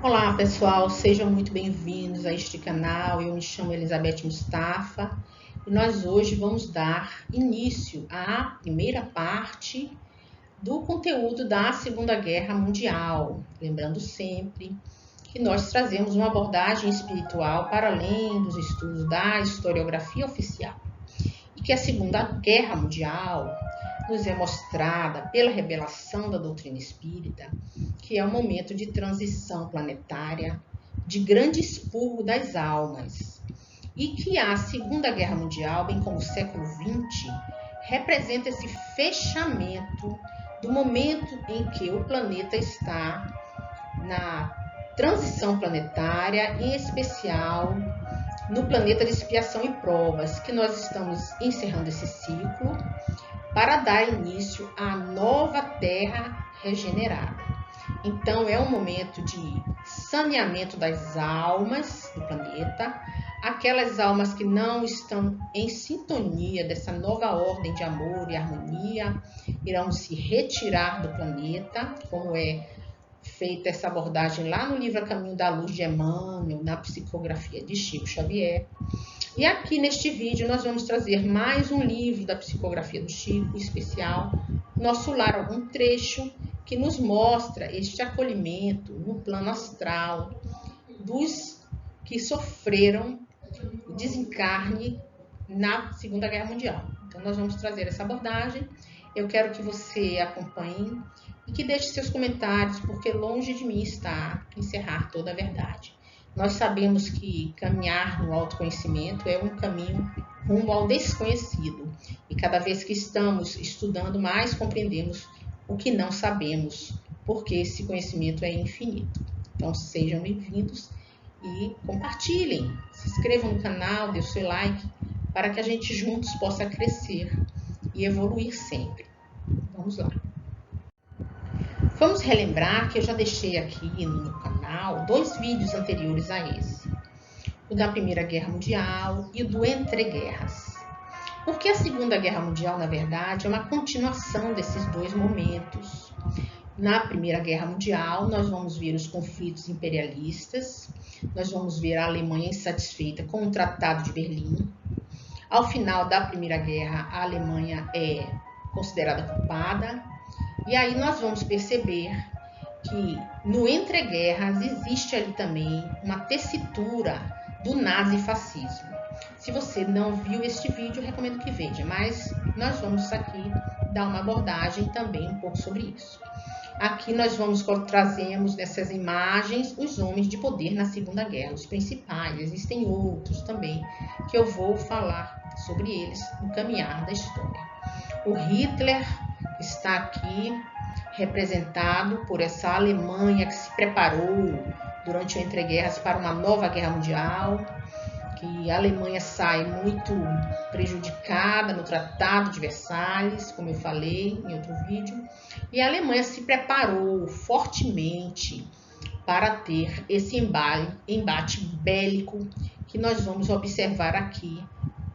Olá pessoal, sejam muito bem-vindos a este canal. Eu me chamo Elizabeth Mustafa e nós hoje vamos dar início à primeira parte do conteúdo da Segunda Guerra Mundial. Lembrando sempre que nós trazemos uma abordagem espiritual para além dos estudos da historiografia oficial e que a Segunda Guerra Mundial nos é mostrada pela revelação da doutrina espírita que é um momento de transição planetária, de grande expurgo das almas, e que a Segunda Guerra Mundial, bem como o século XX, representa esse fechamento do momento em que o planeta está na transição planetária, em especial no planeta de expiação e provas, que nós estamos encerrando esse ciclo para dar início à nova Terra regenerada. Então, é um momento de saneamento das almas do planeta, aquelas almas que não estão em sintonia dessa nova ordem de amor e harmonia irão se retirar do planeta, como é feita essa abordagem lá no livro A Caminho da Luz de Emmanuel, na psicografia de Chico Xavier. E aqui neste vídeo nós vamos trazer mais um livro da psicografia do Chico, especial, Nosso Lar, algum trecho que nos mostra este acolhimento no plano astral dos que sofreram o desencarne na Segunda Guerra Mundial. Então nós vamos trazer essa abordagem. Eu quero que você acompanhe e que deixe seus comentários, porque longe de mim está encerrar toda a verdade. Nós sabemos que caminhar no autoconhecimento é um caminho rumo ao desconhecido. E cada vez que estamos estudando mais, compreendemos o que não sabemos, porque esse conhecimento é infinito. Então sejam bem-vindos e compartilhem, se inscrevam no canal, dê o seu like, para que a gente juntos possa crescer e evoluir sempre. Vamos lá. Vamos relembrar que eu já deixei aqui no canal 2 vídeos anteriores a esse. O da Primeira Guerra Mundial e o do Entre Guerras. Porque a Segunda Guerra Mundial, na verdade, é uma continuação desses 2 momentos. Na Primeira Guerra Mundial, nós vamos ver os conflitos imperialistas, nós vamos ver a Alemanha insatisfeita com o Tratado de Berlim. Ao final da Primeira Guerra, a Alemanha é considerada culpada. E aí nós vamos perceber que no entreguerras existe ali também uma tessitura do nazifascismo. Se você não viu este vídeo, recomendo que veja, mas nós vamos aqui dar uma abordagem também um pouco sobre isso. Aqui nós trazemos nessas imagens os homens de poder na Segunda Guerra, os principais. Existem outros também que eu vou falar sobre eles no caminhar da história. O Hitler está aqui representado por essa Alemanha que se preparou durante o entreguerras para uma nova guerra mundial, que a Alemanha sai muito prejudicada no Tratado de Versalhes, como eu falei em outro vídeo, e a Alemanha se preparou fortemente para ter esse embate bélico que nós vamos observar aqui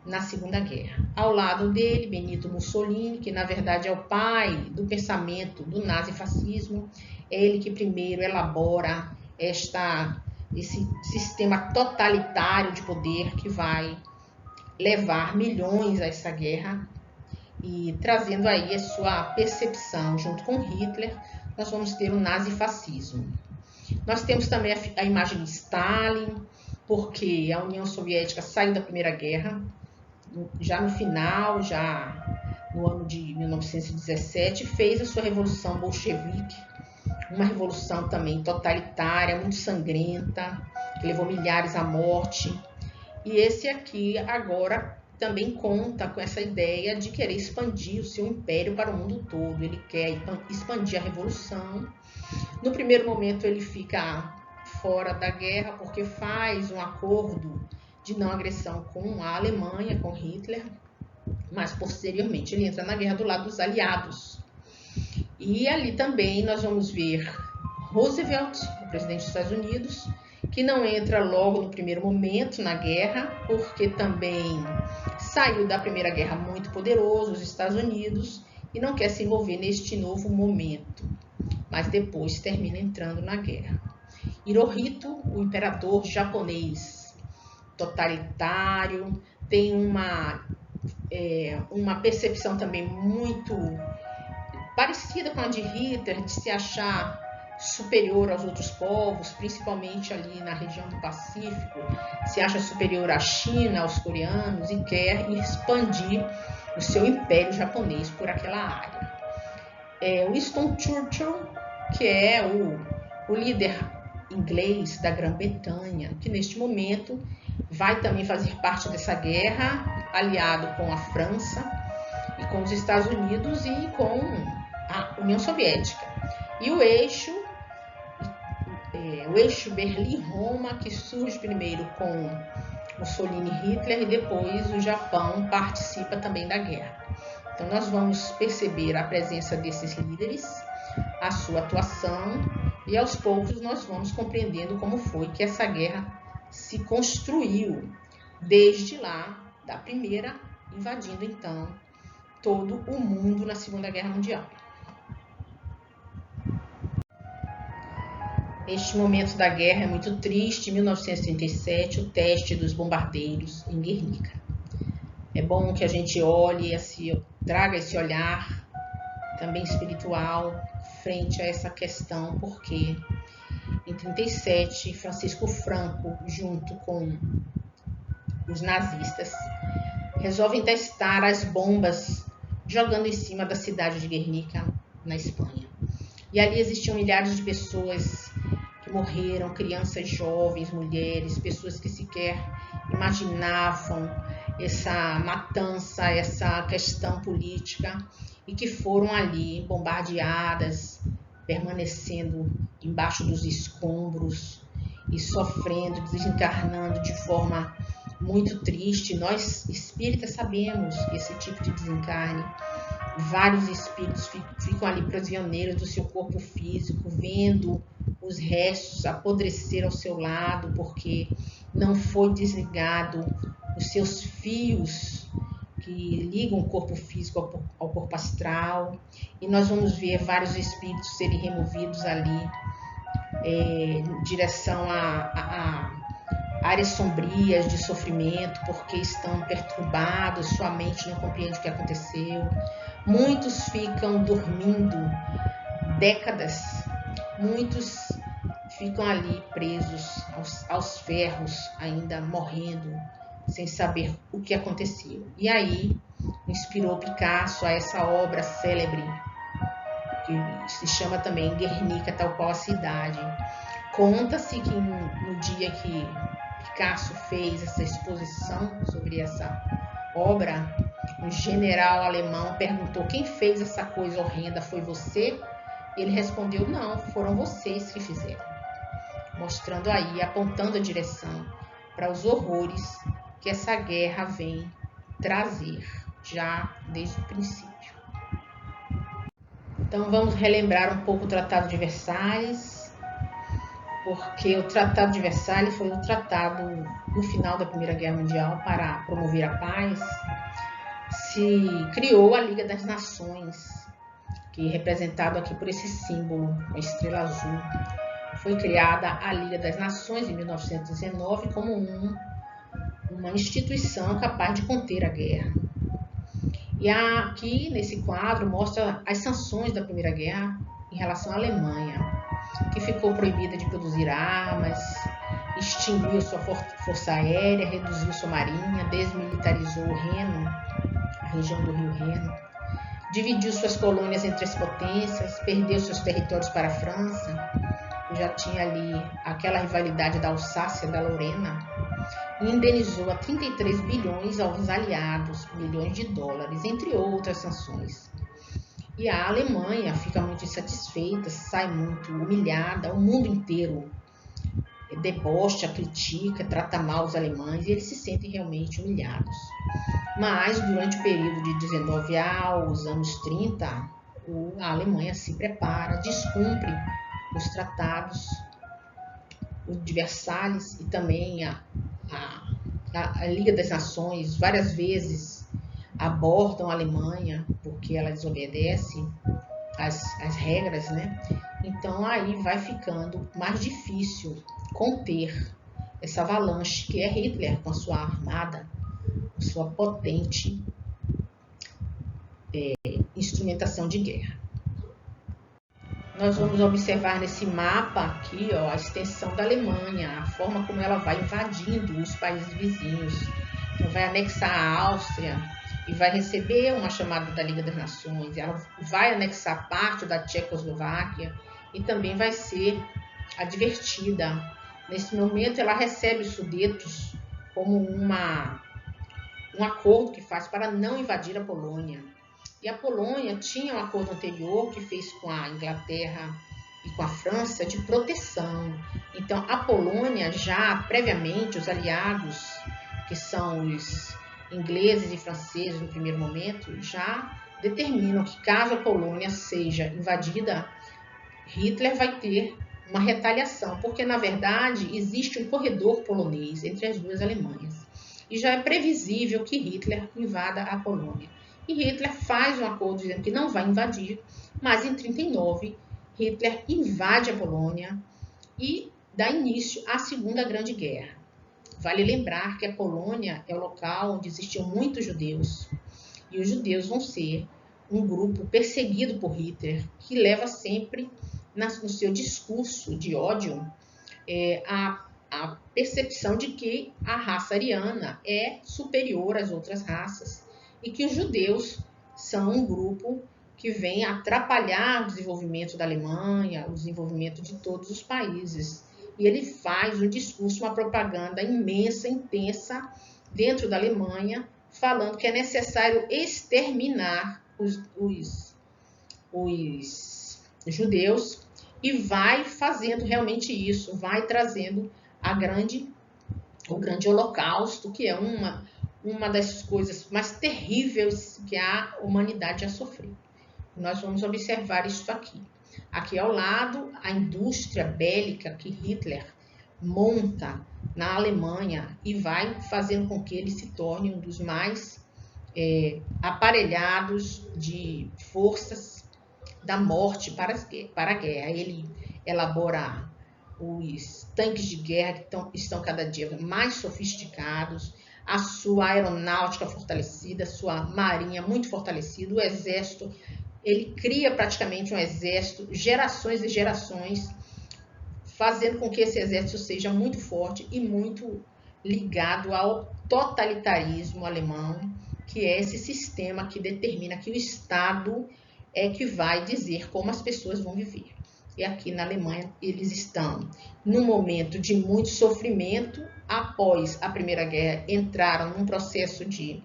na Segunda Guerra. Ao lado dele, Benito Mussolini, que na verdade é o pai do pensamento do nazifascismo, é ele que primeiro elabora esse sistema totalitário de poder que vai levar milhões a essa guerra e trazendo aí a sua percepção junto com Hitler, nós vamos ter o nazifascismo. Nós temos também a imagem de Stalin, porque a União Soviética saiu da Primeira Guerra, já no final, já no ano de 1917, fez a sua revolução bolchevique, uma revolução também totalitária, muito sangrenta, que levou milhares à morte. E esse aqui agora também conta com essa ideia de querer expandir o seu império para o mundo todo. Ele quer expandir a revolução. No primeiro momento ele fica fora da guerra porque faz um acordo de não agressão com a Alemanha, com Hitler, mas posteriormente ele entra na guerra do lado dos aliados. E ali também nós vamos ver Roosevelt, o presidente dos Estados Unidos, que não entra logo no primeiro momento na guerra, porque também saiu da Primeira Guerra muito poderoso, os Estados Unidos, e não quer se envolver neste novo momento, mas depois termina entrando na guerra. Hirohito, o imperador japonês totalitário, tem uma percepção também muito parecida com a de Hitler, de se achar superior aos outros povos, principalmente ali na região do Pacífico, se acha superior à China, aos coreanos, e quer expandir o seu império japonês por aquela área. Winston Churchill, que é o líder inglês da Grã-Bretanha, que neste momento vai também fazer parte dessa guerra, aliado com a França e com os Estados Unidos e com a União Soviética. E o eixo Berlim-Roma, que surge primeiro com Mussolini e Hitler, e depois o Japão participa também da guerra. Então nós vamos perceber a presença desses líderes, a sua atuação, e aos poucos nós vamos compreendendo como foi que essa guerra se construiu desde lá, da primeira, invadindo então todo o mundo na Segunda Guerra Mundial. Este momento da guerra é muito triste. Em 1937, o teste dos bombardeiros em Guernica. É bom que a gente olhe, traga esse olhar também espiritual frente a essa questão, porque em 37, Francisco Franco, junto com os nazistas, resolvem testar as bombas jogando em cima da cidade de Guernica, na Espanha. E ali existiam milhares de pessoas que morreram, crianças jovens, mulheres, pessoas que sequer imaginavam essa matança, essa questão política, e que foram ali bombardeadas, permanecendo embaixo dos escombros e sofrendo, desencarnando de forma muito triste. Nós espíritas sabemos que esse tipo de desencarne, vários espíritos ficam ali prisioneiros do seu corpo físico, vendo os restos apodrecer ao seu lado, porque não foi desligado os seus fios que ligam o corpo físico ao corpo astral. E nós vamos ver vários espíritos serem removidos ali em direção a áreas sombrias de sofrimento, porque estão perturbados, sua mente não compreende o que aconteceu. Muitos ficam dormindo décadas, muitos ficam ali presos aos ferros, ainda morrendo, sem saber o que aconteceu. E aí inspirou Picasso a essa obra célebre, que se chama também Guernica, tal qual a cidade. Conta-se que no dia que Picasso fez essa exposição sobre essa obra, um general alemão perguntou: quem fez essa coisa horrenda, foi você? E ele respondeu: não, foram vocês que fizeram. Mostrando aí, apontando a direção para os horrores que essa guerra vem trazer já desde o princípio. Então vamos relembrar um pouco o Tratado de Versalhes, porque o Tratado de Versalhes foi o tratado no final da Primeira Guerra Mundial para promover a paz. Se criou a Liga das Nações, que é representado aqui por esse símbolo, a estrela azul. Foi criada a Liga das Nações em 1919 como uma instituição capaz de conter a guerra. E aqui nesse quadro mostra as sanções da Primeira Guerra em relação à Alemanha, que ficou proibida de produzir armas, extinguiu sua força aérea, reduziu sua marinha, desmilitarizou o Reno, a região do Rio Reno, dividiu suas colônias entre as potências, perdeu seus territórios para a França, que já tinha ali aquela rivalidade da Alsácia e da Lorena, e indenizou a 33 bilhões aos aliados, bilhões de dólares, entre outras sanções. E a Alemanha fica muito insatisfeita, sai muito humilhada, o mundo inteiro debocha, critica, trata mal os alemães, e eles se sentem realmente humilhados. Mas durante o período de 19 aos anos 30, a Alemanha se prepara, descumpre os tratados de Versalhes e também a Liga das Nações várias vezes abordam a Alemanha porque ela desobedece as regras, né? Então aí vai ficando mais difícil conter essa avalanche que é Hitler com a sua armada, com sua potente instrumentação de guerra. Nós vamos observar nesse mapa aqui, ó, a extensão da Alemanha, a forma como ela vai invadindo os países vizinhos. Então vai anexar a Áustria e vai receber uma chamada da Liga das Nações. Ela vai anexar parte da Tchecoslováquia e também vai ser advertida. Nesse momento ela recebe os Sudetos como um acordo que faz para não invadir a Polônia. E a Polônia tinha um acordo anterior que fez com a Inglaterra e com a França de proteção. Então, a Polônia já previamente, os aliados, que são os ingleses e franceses no primeiro momento, já determinam que caso a Polônia seja invadida, Hitler vai ter uma retaliação, porque na verdade existe um corredor polonês entre as duas Alemanhas. E já é previsível que Hitler invada a Polônia. E Hitler faz um acordo dizendo que não vai invadir, mas em 1939 Hitler invade a Polônia e dá início à Segunda Grande Guerra. Vale lembrar que a Polônia é o local onde existiam muitos judeus e os judeus vão ser um grupo perseguido por Hitler, que leva sempre no seu discurso de ódio a percepção de que a raça ariana é superior às outras raças e que os judeus são um grupo que vem atrapalhar o desenvolvimento da Alemanha, o desenvolvimento de todos os países. E ele faz um discurso, uma propaganda imensa, intensa, dentro da Alemanha, falando que é necessário exterminar os judeus, e vai fazendo realmente isso, vai trazendo o grande holocausto, que é uma das coisas mais terríveis que a humanidade já sofreu. Nós vamos observar isso aqui. Aqui ao lado, a indústria bélica que Hitler monta na Alemanha e vai fazendo com que ele se torne um dos mais aparelhados de forças da morte para a guerra. Ele elabora os tanques de guerra que estão cada dia mais sofisticados, a sua aeronáutica fortalecida, a sua marinha muito fortalecida, o exército, ele cria praticamente um exército, gerações e gerações, fazendo com que esse exército seja muito forte e muito ligado ao totalitarismo alemão, que é esse sistema que determina que o Estado é que vai dizer como as pessoas vão viver. E aqui na Alemanha eles estão num momento de muito sofrimento. Após a Primeira Guerra, entraram num processo de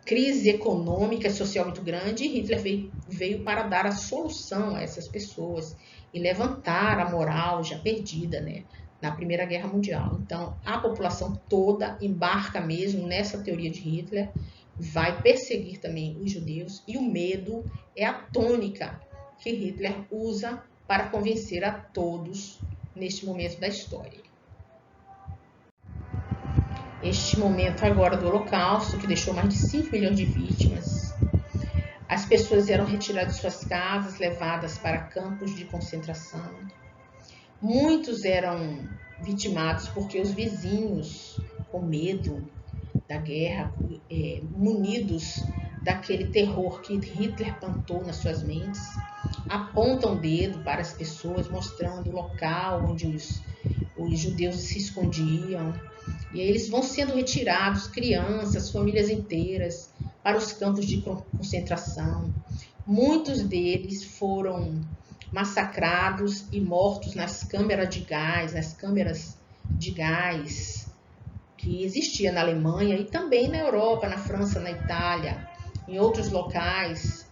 crise econômica e social muito grande, e Hitler veio para dar a solução a essas pessoas e levantar a moral já perdida, né, na Primeira Guerra Mundial. Então, a população toda embarca mesmo nessa teoria de Hitler, vai perseguir também os judeus, e o medo é a tônica que Hitler usa para convencer a todos neste momento da história. Este momento agora do Holocausto, que deixou mais de 5 milhões de vítimas. As pessoas eram retiradas de suas casas, levadas para campos de concentração. Muitos eram vitimados porque os vizinhos, com medo da guerra, munidos daquele terror que Hitler plantou nas suas mentes, apontam o dedo para as pessoas, mostrando o local onde os judeus se escondiam. E aí eles vão sendo retirados, crianças, famílias inteiras, para os campos de concentração. Muitos deles foram massacrados e mortos nas câmeras de gás que existia na Alemanha e também na Europa, na França, na Itália, em outros locais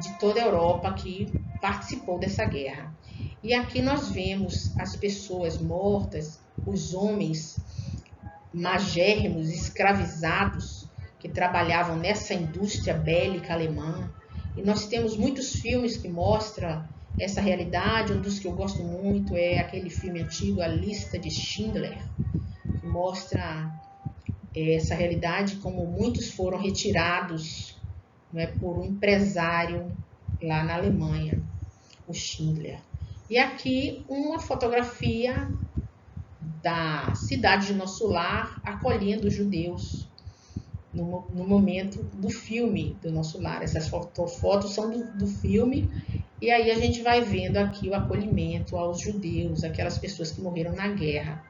de toda a Europa que participou dessa guerra. E aqui nós vemos as pessoas mortas, os homens magérrimos, escravizados, que trabalhavam nessa indústria bélica alemã. E nós temos muitos filmes que mostram essa realidade. Um dos que eu gosto muito é aquele filme antigo, A Lista de Schindler, que mostra essa realidade, como muitos foram retirados, não é, por um empresário lá na Alemanha, o Schindler. E aqui uma fotografia da cidade de Nosso Lar acolhendo os judeus no momento do filme do Nosso Lar. Essas fotos são do filme, e aí a gente vai vendo aqui o acolhimento aos judeus, aquelas pessoas que morreram na guerra,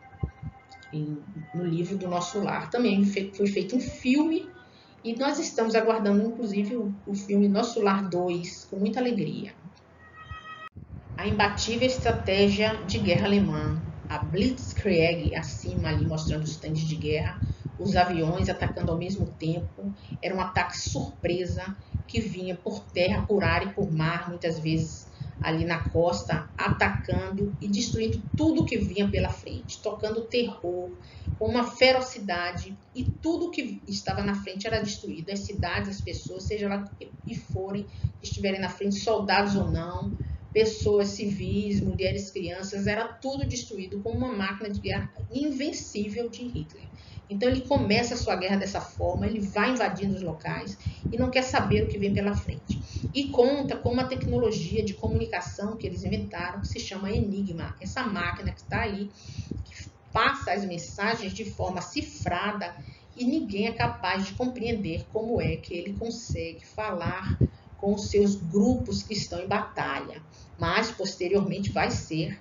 no livro do Nosso Lar. Também foi feito um filme, e nós estamos aguardando, inclusive, o filme Nosso Lar 2, com muita alegria. A imbatível estratégia de guerra alemã, a Blitzkrieg, acima ali mostrando os tanques de guerra, os aviões atacando ao mesmo tempo, era um ataque surpresa que vinha por terra, por ar e por mar, muitas vezes ali na costa, atacando e destruindo tudo que vinha pela frente, tocando terror, com uma ferocidade, e tudo que estava na frente era destruído, as cidades, as pessoas, seja lá que forem, estiverem na frente, soldados ou não, pessoas civis, mulheres, crianças, era tudo destruído com uma máquina de guerra invencível de Hitler. Então ele começa a sua guerra dessa forma, ele vai invadindo os locais e não quer saber o que vem pela frente. E conta com uma tecnologia de comunicação que eles inventaram, que se chama Enigma. Essa máquina que está aí, que passa as mensagens de forma cifrada e ninguém é capaz de compreender como é que ele consegue falar com os seus grupos que estão em batalha. Mas posteriormente vai ser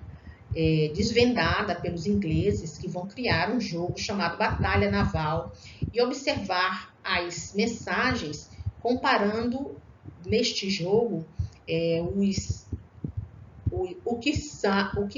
desvendada pelos ingleses, que vão criar um jogo chamado Batalha Naval e observar as mensagens comparando neste jogo o que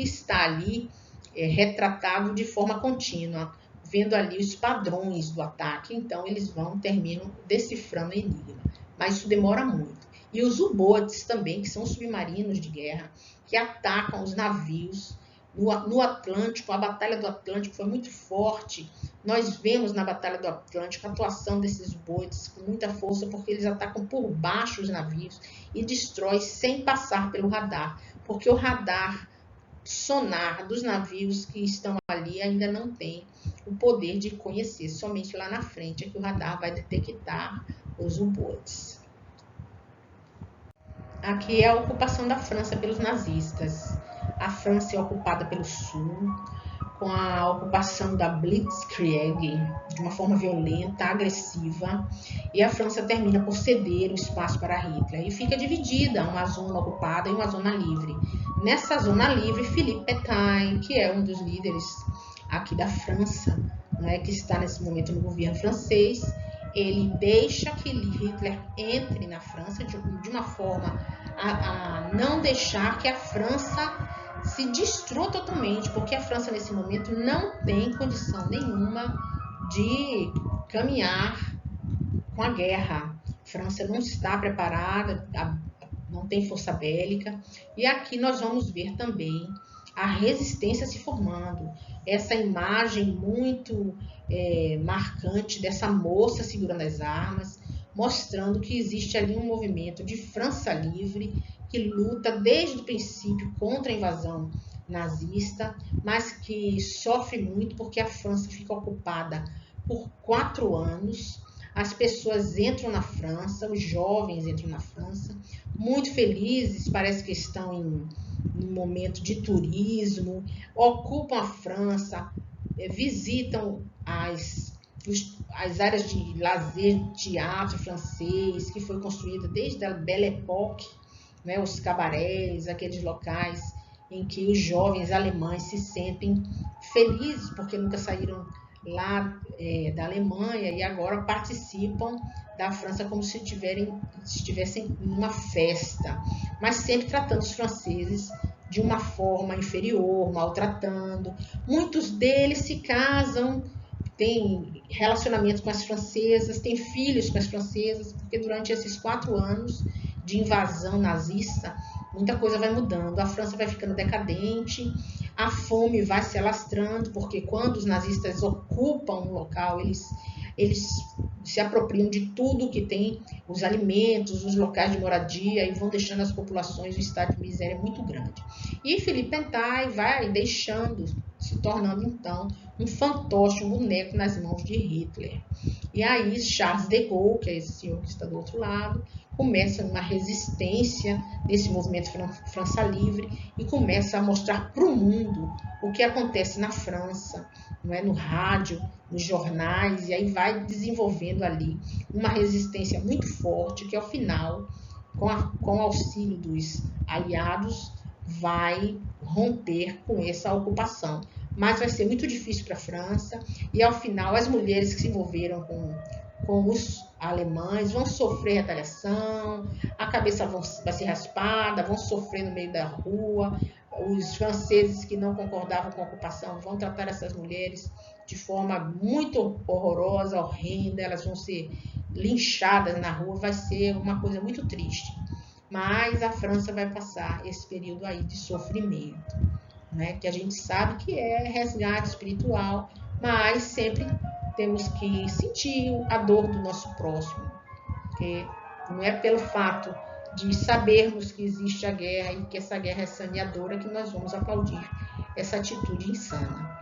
está ali retratado de forma contínua, vendo ali os padrões do ataque. Então eles terminam decifrando o enigma, mas isso demora muito. E os U-boats também, que são submarinos de guerra, que atacam os navios no Atlântico. A Batalha do Atlântico foi muito forte. Nós vemos na Batalha do Atlântico a atuação desses boats com muita força, porque eles atacam por baixo os navios e destroem sem passar pelo radar, porque o radar sonar dos navios que estão ali ainda não tem o poder de conhecer. Somente lá na frente é que o radar vai detectar os U-boats. Aqui é a ocupação da França pelos nazistas. A França é ocupada pelo sul, com a ocupação da Blitzkrieg, de uma forma violenta, agressiva, e a França termina por ceder o espaço para Hitler. E fica dividida, uma zona ocupada e uma zona livre. Nessa zona livre, Philippe Pétain, que é um dos líderes aqui da França, né, que está nesse momento no governo francês, ele deixa que Hitler entre na França de uma forma a não deixar que a França se destrua totalmente, porque a França nesse momento não tem condição nenhuma de caminhar com a guerra. A França não está preparada, não tem força bélica, e aqui nós vamos ver também a resistência se formando. Essa imagem muito marcante dessa moça segurando as armas, mostrando que existe ali um movimento de França livre que luta desde o princípio contra a invasão nazista, mas que sofre muito porque a França fica ocupada por 4 anos. As pessoas entram na França, os jovens entram na França, muito felizes, parece que estão em um momento de turismo, ocupam a França, visitam as áreas de lazer, teatro francês, que foi construída desde a Belle Époque, né, os cabarés, aqueles locais em que os jovens alemães se sentem felizes porque nunca saíram lá da Alemanha e agora participam da França como se estivessem em uma festa, mas sempre tratando os franceses de uma forma inferior, maltratando. Muitos deles se casam, têm relacionamento com as francesas, têm filhos com as francesas, porque durante esses 4 anos de invasão nazista, muita coisa vai mudando. A França vai ficando decadente, a fome vai se alastrando, porque quando os nazistas ocupam um local, eles se apropriam de tudo que tem, os alimentos, os locais de moradia, e vão deixando as populações em estado de miséria muito grande. E Philippe Pétain vai deixando, se tornando então um fantoche, um boneco nas mãos de Hitler. E aí Charles de Gaulle, que é esse senhor que está do outro lado, começa uma resistência desse movimento França Livre e começa a mostrar para o mundo o que acontece na França, não é? No rádio, nos jornais, e aí vai desenvolvendo ali uma resistência muito forte que, ao final, com o auxílio dos aliados, vai romper com essa ocupação. Mas vai ser muito difícil para a França, e ao final as mulheres que se envolveram com os alemães vão sofrer retaliação, a cabeça vai ser raspada, vão sofrer no meio da rua. Os franceses que não concordavam com a ocupação vão tratar essas mulheres de forma muito horrorosa, horrenda, elas vão ser linchadas na rua, vai ser uma coisa muito triste. Mas a França vai passar esse período aí de sofrimento, né? Que a gente sabe que é resgate espiritual, mas sempre temos que sentir a dor do nosso próximo, porque não é pelo fato de sabermos que existe a guerra e que essa guerra é saneadora que nós vamos aplaudir essa atitude insana.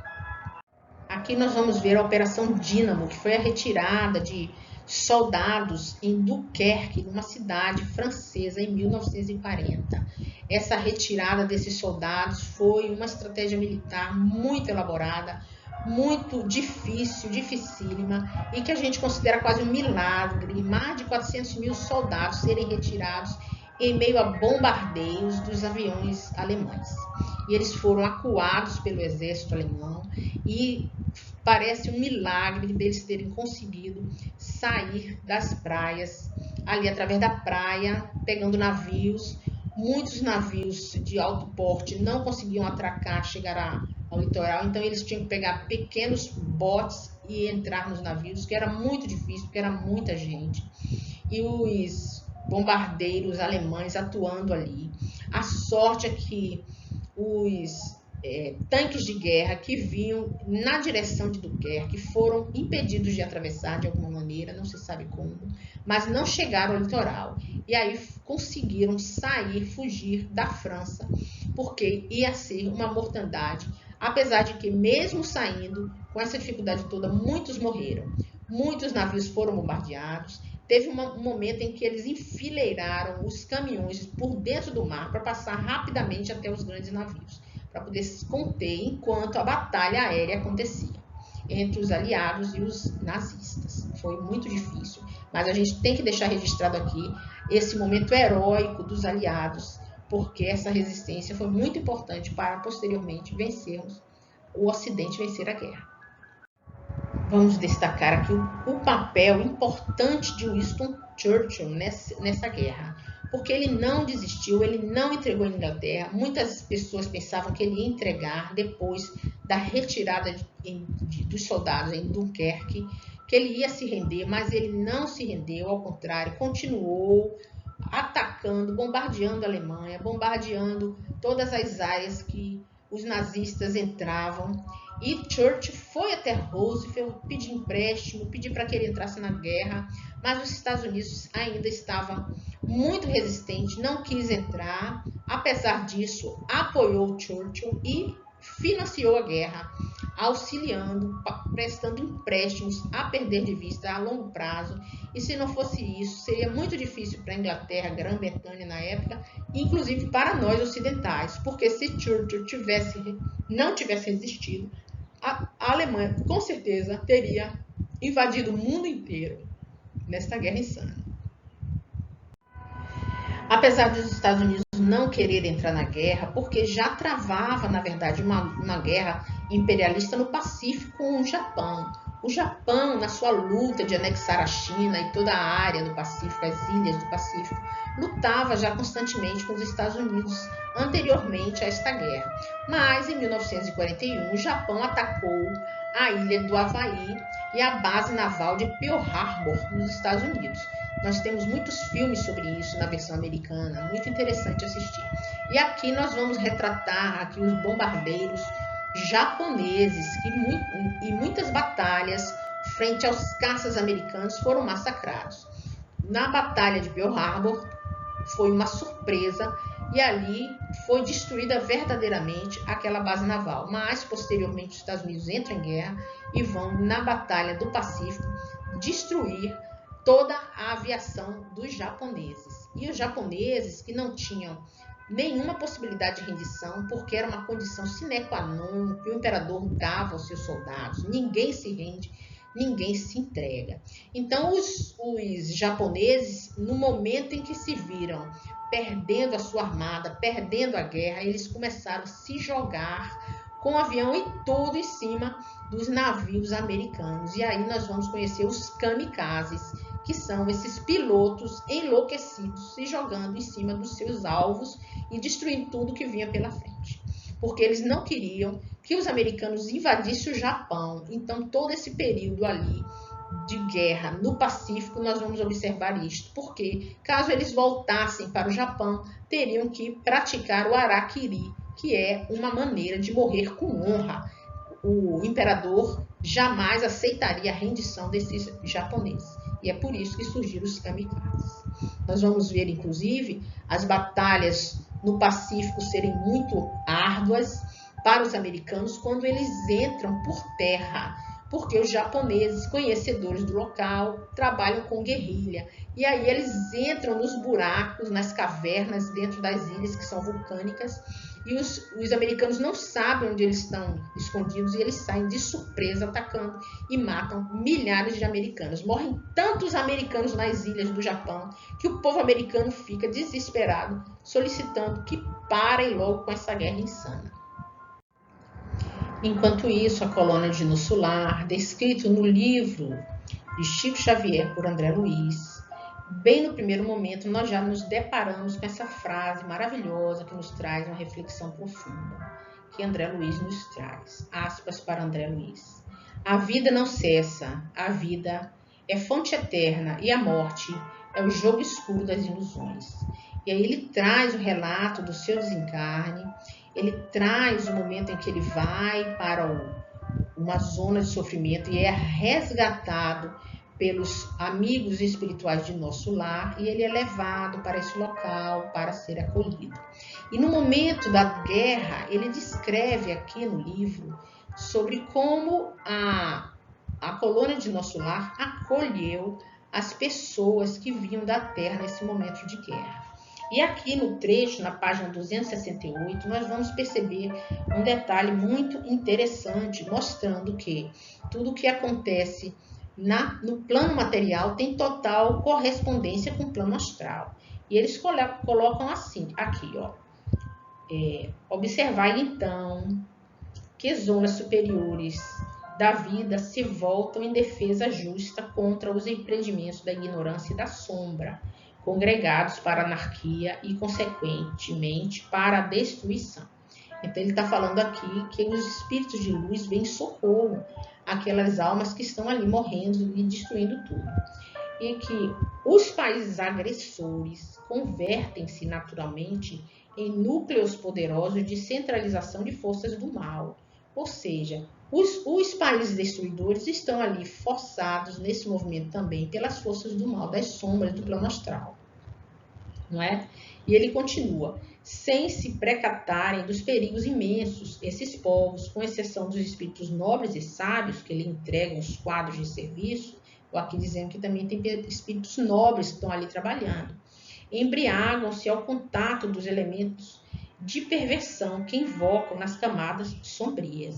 Aqui nós vamos ver a Operação Dínamo, que foi a retirada de soldados em Dunkerque, numa cidade francesa, em 1940. Essa retirada desses soldados foi uma estratégia militar muito elaborada, muito difícil, dificílima, e que a gente considera quase um milagre, mais de 400 mil soldados serem retirados em meio a bombardeios dos aviões alemães. E eles foram acuados pelo exército alemão, e parece um milagre deles terem conseguido sair das praias, ali através da praia, pegando navios. Muitos navios de alto porte não conseguiam atracar, chegar ao litoral, então eles tinham que pegar pequenos botes e entrar nos navios, que era muito difícil, porque era muita gente. E os bombardeiros alemães atuando ali. A sorte é que os tanques de guerra que vinham na direção de Dunkerque foram impedidos de atravessar de alguma maneira, não se sabe como, mas não chegaram ao litoral. E aí conseguiram sair, fugir da França, porque ia ser uma mortandade, apesar de que, mesmo saindo, com essa dificuldade toda, muitos morreram. Muitos navios foram bombardeados. Teve um momento em que eles enfileiraram os caminhões por dentro do mar para passar rapidamente até os grandes navios, para poder se conter enquanto a batalha aérea acontecia entre os aliados e os nazistas. Foi muito difícil, mas a gente tem que deixar registrado aqui esse momento heróico dos aliados, porque essa resistência foi muito importante para posteriormente vencermos o Ocidente, vencer a guerra. Vamos destacar aqui o papel importante de Winston Churchill nessa guerra, porque ele não desistiu, ele não entregou a Inglaterra. Muitas pessoas pensavam que ele ia entregar depois da retirada dos soldados em Dunkerque, que ele ia se render, mas ele não se rendeu, ao contrário, continuou atacando, bombardeando a Alemanha, bombardeando todas as áreas que os nazistas entravam. E Churchill foi até Roosevelt pedir empréstimo, pedir para que ele entrasse na guerra, mas os Estados Unidos ainda estava muito resistente, não quis entrar. Apesar disso, apoiou Churchill e financiou a guerra, auxiliando, prestando empréstimos a perder de vista a longo prazo. E se não fosse isso, seria muito difícil para a Inglaterra, Grã-Bretanha na época, inclusive para nós ocidentais, porque se Churchill não tivesse resistido, a Alemanha com certeza teria invadido o mundo inteiro nesta guerra insana. Apesar dos Estados Unidos não quererem entrar na guerra, porque já travava, na verdade, uma guerra imperialista no Pacífico com o Japão. O Japão, na sua luta de anexar a China e toda a área do Pacífico, as ilhas do Pacífico, lutava já constantemente com os Estados Unidos anteriormente a esta guerra. Mas, em 1941, o Japão atacou a ilha do Havaí e a base naval de Pearl Harbor, nos Estados Unidos. Nós temos muitos filmes sobre isso na versão americana, muito interessante assistir. E aqui nós vamos retratar aqui os bombardeiros japoneses que em muitas batalhas frente aos caças americanos foram massacrados. Na batalha de Pearl Harbor foi uma surpresa e ali foi destruída verdadeiramente aquela base naval. Mas posteriormente os Estados Unidos entram em guerra e vão na batalha do Pacífico destruir toda a aviação dos japoneses. E os japoneses, que não tinham nenhuma possibilidade de rendição, porque era uma condição sine qua non que o imperador dava aos seus soldados. Ninguém se rende, ninguém se entrega. Então, os japoneses, no momento em que se viram perdendo a sua armada, perdendo a guerra, eles começaram a se jogar com avião e tudo em cima dos navios americanos. E aí nós vamos conhecer os kamikazes, que são esses pilotos enlouquecidos se jogando em cima dos seus alvos e destruindo tudo que vinha pela frente. Porque eles não queriam que os americanos invadissem o Japão. Então, todo esse período ali de guerra no Pacífico, nós vamos observar isto. Porque, caso eles voltassem para o Japão, teriam que praticar o harakiri, que é uma maneira de morrer com honra. O imperador jamais aceitaria a rendição desses japoneses. E é por isso que surgiram os kamikazes. Nós vamos ver, inclusive, as batalhas no Pacífico serem muito árduas para os americanos quando eles entram por terra, porque os japoneses, conhecedores do local, trabalham com guerrilha. E aí eles entram nos buracos, nas cavernas, dentro das ilhas que são vulcânicas, e os americanos não sabem onde eles estão escondidos, e eles saem de surpresa atacando e matam milhares de americanos. Morrem tantos americanos nas ilhas do Japão que o povo americano fica desesperado, solicitando que parem logo com essa guerra insana. Enquanto isso, a colônia de Nosso Lar, descrito no livro de Chico Xavier por André Luiz, bem no primeiro momento nós já nos deparamos com essa frase maravilhosa que nos traz uma reflexão profunda, que André Luiz nos traz. Aspas para André Luiz. A vida não cessa, a vida é fonte eterna e a morte é o jogo escuro das ilusões. E aí ele traz o relato do seu desencarne, ele traz o momento em que ele vai para uma zona de sofrimento e é resgatado pelos amigos espirituais de Nosso Lar, e ele é levado para esse local para ser acolhido. E no momento da guerra, ele descreve aqui no livro sobre como a colônia de Nosso Lar acolheu as pessoas que vinham da terra nesse momento de guerra. E aqui no trecho, na página 268, nós vamos perceber um detalhe muito interessante, mostrando que tudo o que acontece no plano material tem total correspondência com o plano astral. E eles colocam assim, aqui, ó. Observai então que zonas superiores da vida se voltam em defesa justa contra os empreendimentos da ignorância e da sombra, congregados para a anarquia e, consequentemente, para a destruição. Então, ele está falando aqui que os espíritos de luz vêm em socorro àquelas almas que estão ali morrendo e destruindo tudo. E que os países agressores convertem-se naturalmente em núcleos poderosos de centralização de forças do mal. Ou seja, os países destruidores estão ali forçados nesse movimento também pelas forças do mal, das sombras do plano astral. Não é? E ele continua, sem se precatarem dos perigos imensos, esses povos, com exceção dos espíritos nobres e sábios, que ele entrega os quadros de serviço, ou aqui dizendo que também tem espíritos nobres que estão ali trabalhando, embriagam-se ao contato dos elementos de perversão que invocam nas camadas sombrias.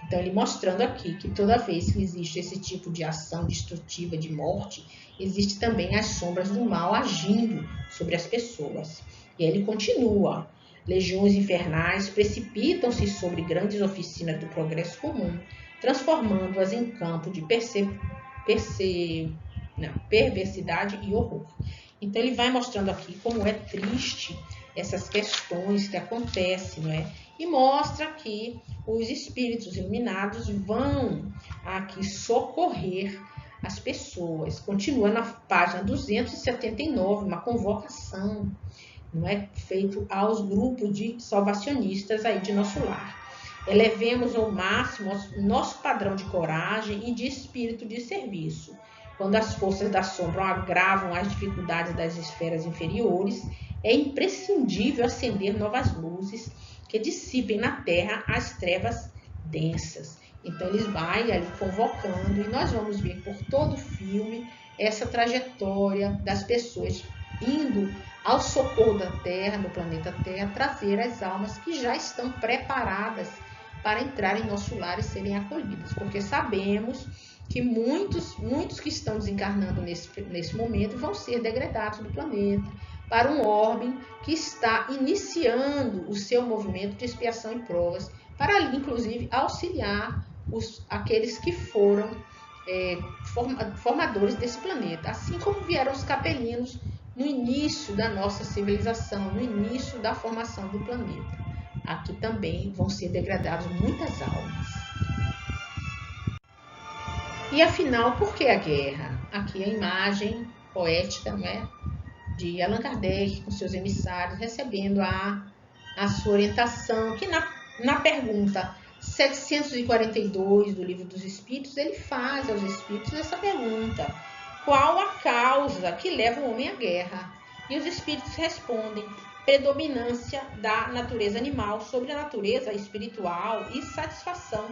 Então, ele mostrando aqui que toda vez que existe esse tipo de ação destrutiva de morte, existe também as sombras do mal agindo sobre as pessoas. E ele continua, legiões infernais precipitam-se sobre grandes oficinas do progresso comum, transformando-as em campo de perversidade e horror. Então, ele vai mostrando aqui como é triste essas questões que acontecem, não é? E mostra que os espíritos iluminados vão aqui socorrer as pessoas. Continua na página 279, uma convocação, não é? Feito aos grupos de salvacionistas aí de Nosso Lar. Elevemos ao máximo nosso padrão de coragem e de espírito de serviço. Quando as forças da sombra agravam as dificuldades das esferas inferiores, é imprescindível acender novas luzes que dissipem na Terra as trevas densas. Então, eles vão ali convocando, e nós vamos ver por todo o filme essa trajetória das pessoas indo ao socorro da Terra, do planeta Terra, trazer as almas que já estão preparadas para entrar em nosso lar e serem acolhidas, porque sabemos que muitos que estão desencarnando nesse momento vão ser degradados do planeta para um orbe que está iniciando o seu movimento de expiação e provas, para ali, inclusive, auxiliar aqueles que foram formadores desse planeta, assim como vieram os capelinos no início da nossa civilização, no início da formação do planeta. Aqui também vão ser degradadas muitas almas. E afinal, por que a guerra? Aqui a imagem poética, né, de Allan Kardec com seus emissários recebendo a sua orientação, que na pergunta 742 do Livro dos Espíritos, ele faz aos Espíritos essa pergunta: qual a causa que leva o homem à guerra? E os Espíritos respondem: predominância da natureza animal sobre a natureza espiritual e satisfação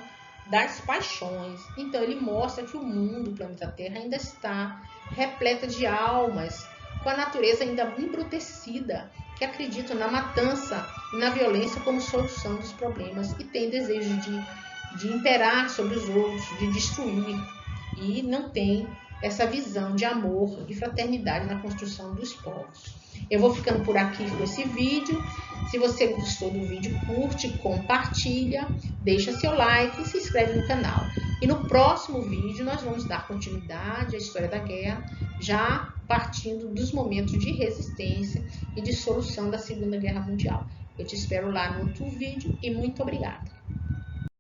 das paixões. Então ele mostra que o mundo, o planeta Terra, ainda está repleta de almas com a natureza ainda embrutecida, que acreditam na matança e na violência como solução dos problemas e tem desejo de imperar sobre os outros, de destruir, e não tem essa visão de amor e fraternidade na construção dos povos. Eu vou ficando por aqui com esse vídeo. Se você gostou do vídeo, curte, compartilha, deixa seu like e se inscreve no canal. E no próximo vídeo nós vamos dar continuidade à história da guerra, já partindo dos momentos de resistência e de solução da Segunda Guerra Mundial. Eu te espero lá no outro vídeo e muito obrigada.